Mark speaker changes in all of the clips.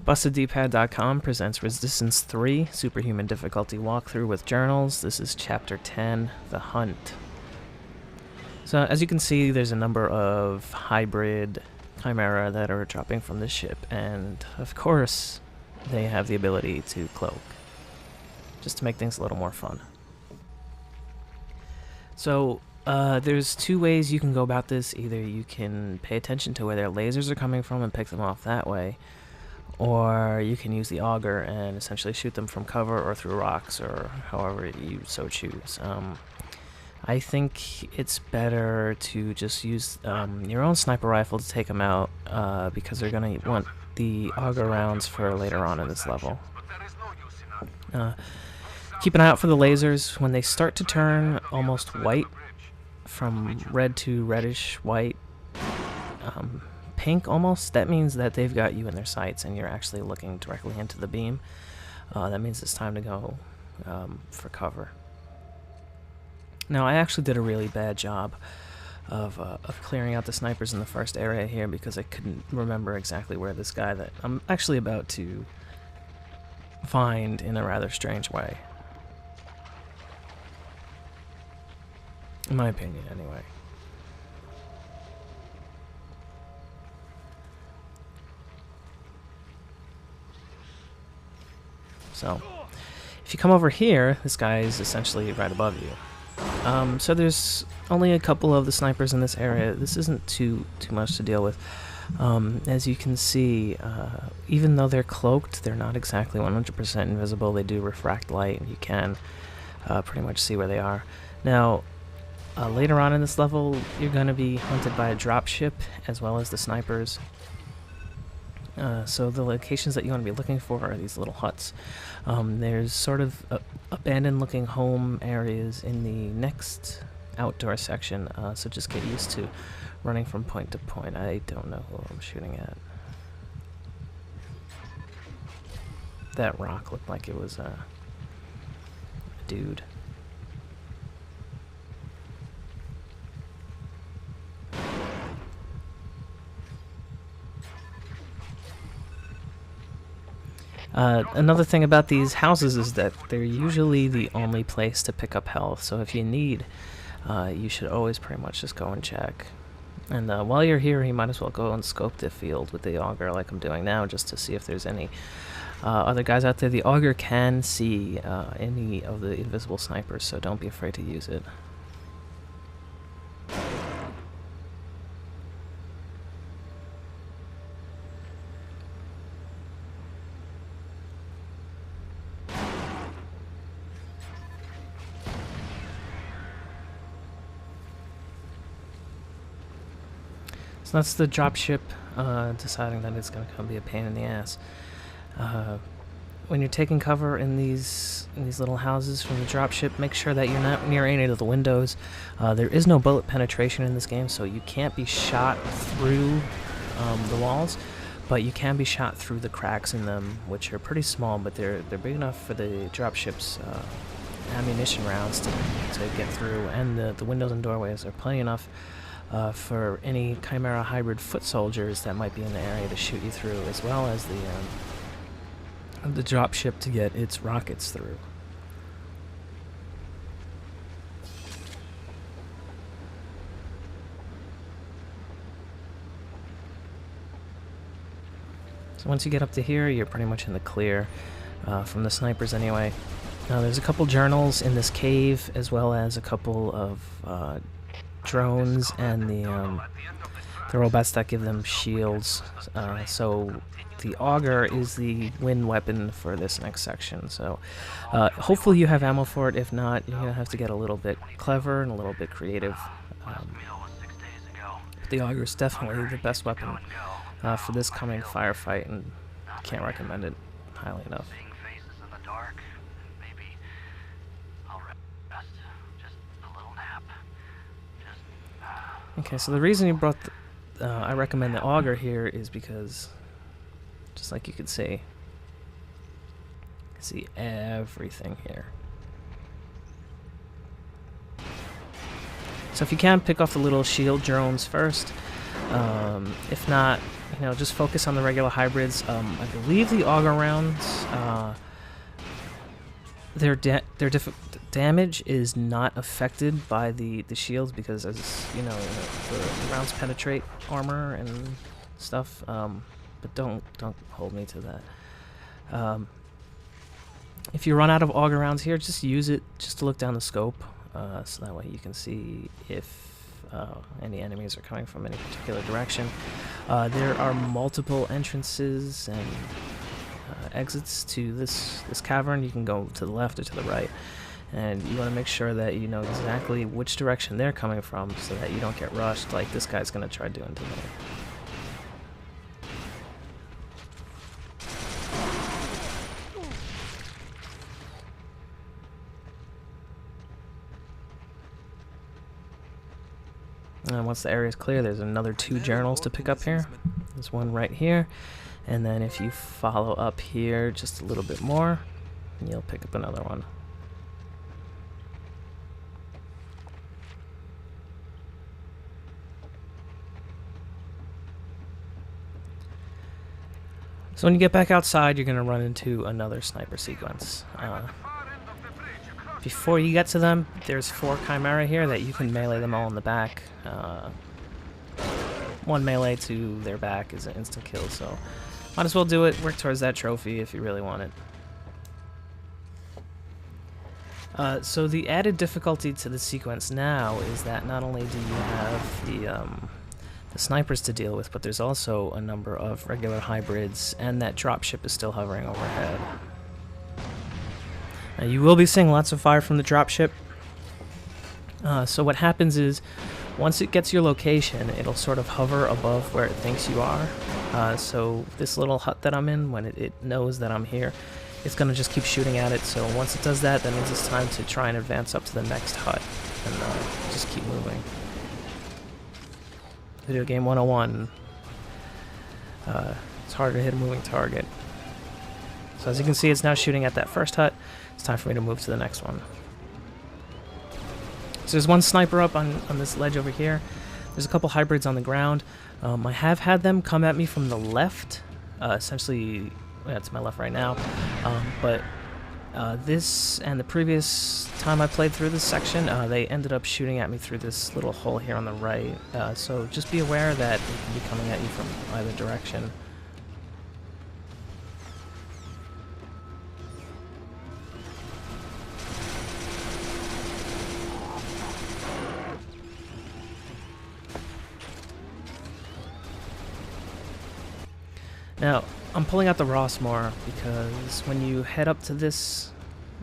Speaker 1: BustedDpad.com presents Resistance 3, Superhuman Difficulty Walkthrough with Journals. This is Chapter 10, The Hunt. So, as you can see, there's a number of hybrid chimera that are dropping from the ship, and of course, they have the ability to cloak, just to make things a little more fun. So, there's two ways you can go about this. Either you can pay attention to where their lasers are coming from and pick them off that way, or you can use the auger and essentially shoot them from cover or through rocks or however you so choose. I think it's better to just use your own sniper rifle to take them out because they're going to want the auger rounds for later on in this level. Keep an eye out for the lasers. When they start to turn almost white, from red to reddish white, pink almost, that means that they've got you in their sights and you're actually looking directly into the beam. That means it's time to go for cover. Now, I actually did a really bad job of clearing out the snipers in the first area here because I couldn't remember exactly where this guy that I'm actually about to find in a rather strange way. In my opinion, anyway. So, if you come over here, this guy is essentially right above you. So there's only a couple of the snipers in this area. This isn't too much to deal with. As you can see, even though they're cloaked, they're not exactly 100% invisible. They do refract light, and you can pretty much see where they are. Now, later on in this level, you're going to be hunted by a dropship as well as the snipers. So the locations that you want to be looking for are these little huts. There's sort of abandoned-looking home areas in the next outdoor section, so just get used to running from point to point. I don't know who I'm shooting at. That rock looked like it was a dude. Another thing about these houses is that they're usually the only place to pick up health, so if you need, you should always pretty much just go and check. And while you're here, you might as well go and scope the field with the auger like I'm doing now, just to see if there's any other guys out there. The auger can see any of the invisible snipers, so don't be afraid to use it. So that's the dropship deciding that it's going to come be a pain in the ass. When you're taking cover in these little houses from the dropship, make sure that you're not near any of the windows. There is no bullet penetration in this game, so you can't be shot through the walls, but you can be shot through the cracks in them, which are pretty small, but they're big enough for the dropship's ammunition rounds to get through, and the windows and doorways are plenty enough for any Chimera hybrid foot soldiers that might be in the area to shoot you through, as well as the dropship to get its rockets through. So once you get up to here, you're pretty much in the clear from the snipers anyway. Now there's a couple journals in this cave, as well as a couple of drones and the robots that give them shields. So the auger is the wind weapon for this next section. So hopefully you have ammo for it. If not, you're gonna have to get a little bit clever and a little bit creative. But the auger is definitely the best weapon for this coming firefight, and can't recommend it highly enough. Okay, so the reason you brought I recommend the auger here is because, just like you can see everything here. So if you can, pick off the little shield drones first. If not, just focus on the regular hybrids. I believe the auger rounds, their damage is not affected by the shields because, as the rounds penetrate armor and stuff. But don't hold me to that. If you run out of auger rounds here, just use it just to look down the scope, so that way you can see if any enemies are coming from any particular direction. There are multiple entrances and exits to this cavern. You can go to the left or to the right, and you want to make sure that you know exactly which direction they're coming from so that you don't get rushed like this guy's going to try doing to me. And once the area is clear, there's another 2 journals to pick up here. There's one right here, and then if you follow up here just a little bit more, you'll pick up another one. So when you get back outside, you're going to run into another sniper sequence. Before you get to them, there's 4 Chimera here that you can melee them all in the back. 1 melee to their back is an instant kill, so might as well do it. Work towards that trophy if you really want it. So the added difficulty to the sequence now is that not only do you have the snipers to deal with, but there's also a number of regular hybrids, and that dropship is still hovering overhead. Now, you will be seeing lots of fire from the dropship. So what happens is, once it gets your location, it'll sort of hover above where it thinks you are. So this little hut that I'm in, when it knows that I'm here, it's going to just keep shooting at it. So once it does that, that means it's time to try and advance up to the next hut and just keep moving. Video game 101. It's harder to hit a moving target. So as you can see, it's now shooting at that first hut. It's time for me to move to the next one. So there's 1 sniper up on this ledge over here. There's a couple hybrids on the ground. I have had them come at me from the left. Essentially, it's my left right now. But this and the previous time I played through this section, they ended up shooting at me through this little hole here on the right. So just be aware that they can be coming at you from either direction. Now, I'm pulling out the Rossmore because when you head up to this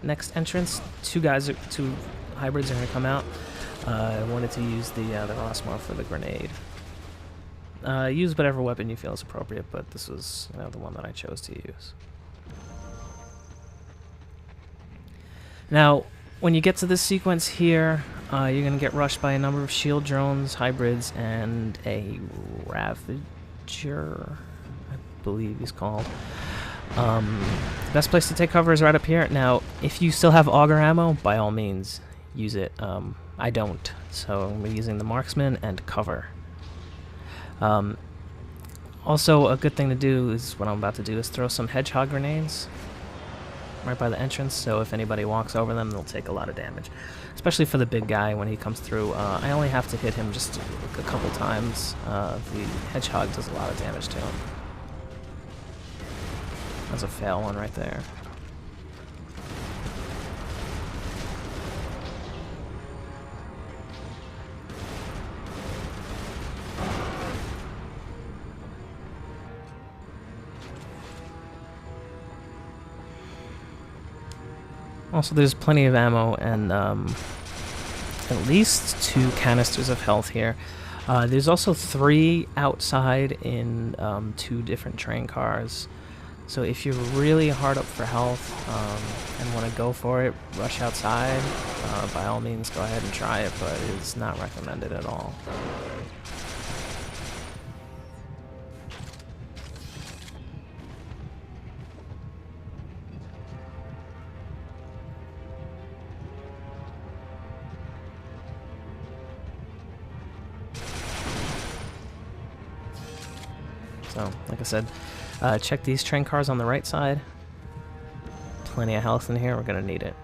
Speaker 1: next entrance, 2 hybrids are going to come out. I wanted to use the Rossmore for the grenade. Use whatever weapon you feel is appropriate, but this was the one that I chose to use. Now, when you get to this sequence here, you're going to get rushed by a number of shield drones, hybrids, and a Ravager, I believe he's called. The best place to take cover is right up here. Now, if you still have auger ammo, by all means, use it. I don't, so I'm going to be using the marksman and cover. Also, a good thing to do is what I'm about to do is throw some hedgehog grenades right by the entrance, so if anybody walks over them, they'll take a lot of damage. Especially for the big guy when he comes through. I only have to hit him just a couple times. The hedgehog does a lot of damage to him. That's a fail one right there. Also, there's plenty of ammo and at least 2 canisters of health here. There's also 3 outside in 2 different train cars. So if you're really hard up for health and want to go for it, rush outside, by all means go ahead and try it, but it's not recommended at all. So, like I said, check these train cars on the right side. Plenty of health in here. We're going to need it.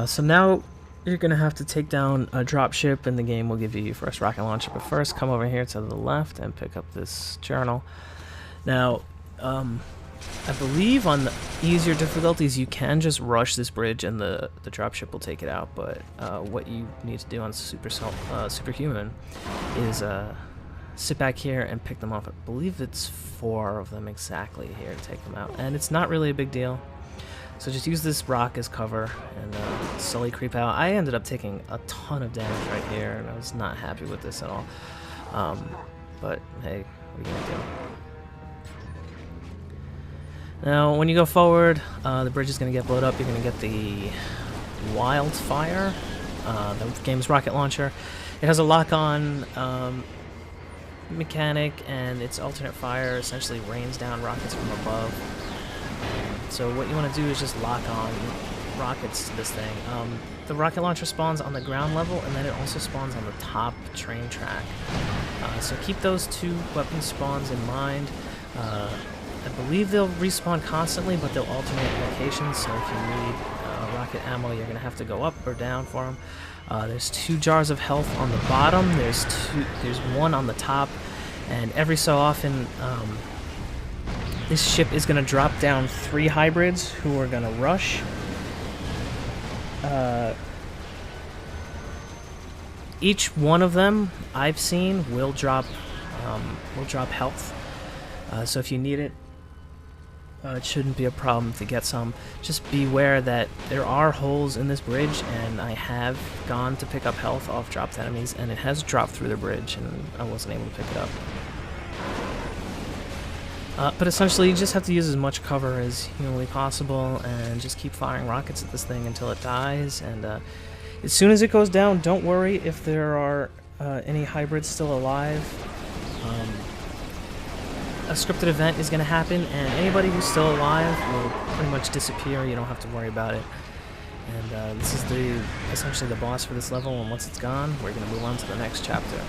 Speaker 1: So now you're going to have to take down a dropship, and the game will give you your first rocket launcher. But first, come over here to the left and pick up this journal. Now, I believe on the easier difficulties, you can just rush this bridge and the dropship will take it out. But what you need to do on Superhuman is sit back here and pick them off. I believe it's 4 of them exactly here to take them out. And it's not really a big deal. So just use this rock as cover and slowly creep out. I ended up taking a ton of damage right here, and I was not happy with this at all. But hey, what are you gonna do? Now, when you go forward, the bridge is gonna get blown up. You're gonna get the wildfire, the game's rocket launcher. It has a lock-on mechanic, and its alternate fire essentially rains down rockets from above. So what you want to do is just lock on rockets to this thing. The rocket launcher spawns on the ground level, and then it also spawns on the top train track. So keep those 2 weapon spawns in mind. I believe they'll respawn constantly, but they'll alternate locations, so if you need rocket ammo, you're going to have to go up or down for them. There's 2 jars of health on the bottom, there's 1 on the top, and every so often this ship is going to drop down 3 hybrids who are going to rush. Each one of them I've seen will drop health. So if you need it, it shouldn't be a problem to get some. Just beware that there are holes in this bridge, and I have gone to pick up health off dropped enemies, and it has dropped through the bridge, and I wasn't able to pick it up. But essentially, you just have to use as much cover as humanly possible, and just keep firing rockets at this thing until it dies. And as soon as it goes down, don't worry if there are any hybrids still alive. A scripted event is going to happen, and anybody who's still alive will pretty much disappear. You don't have to worry about it. And this is essentially the boss for this level, and once it's gone, we're going to move on to the next chapter.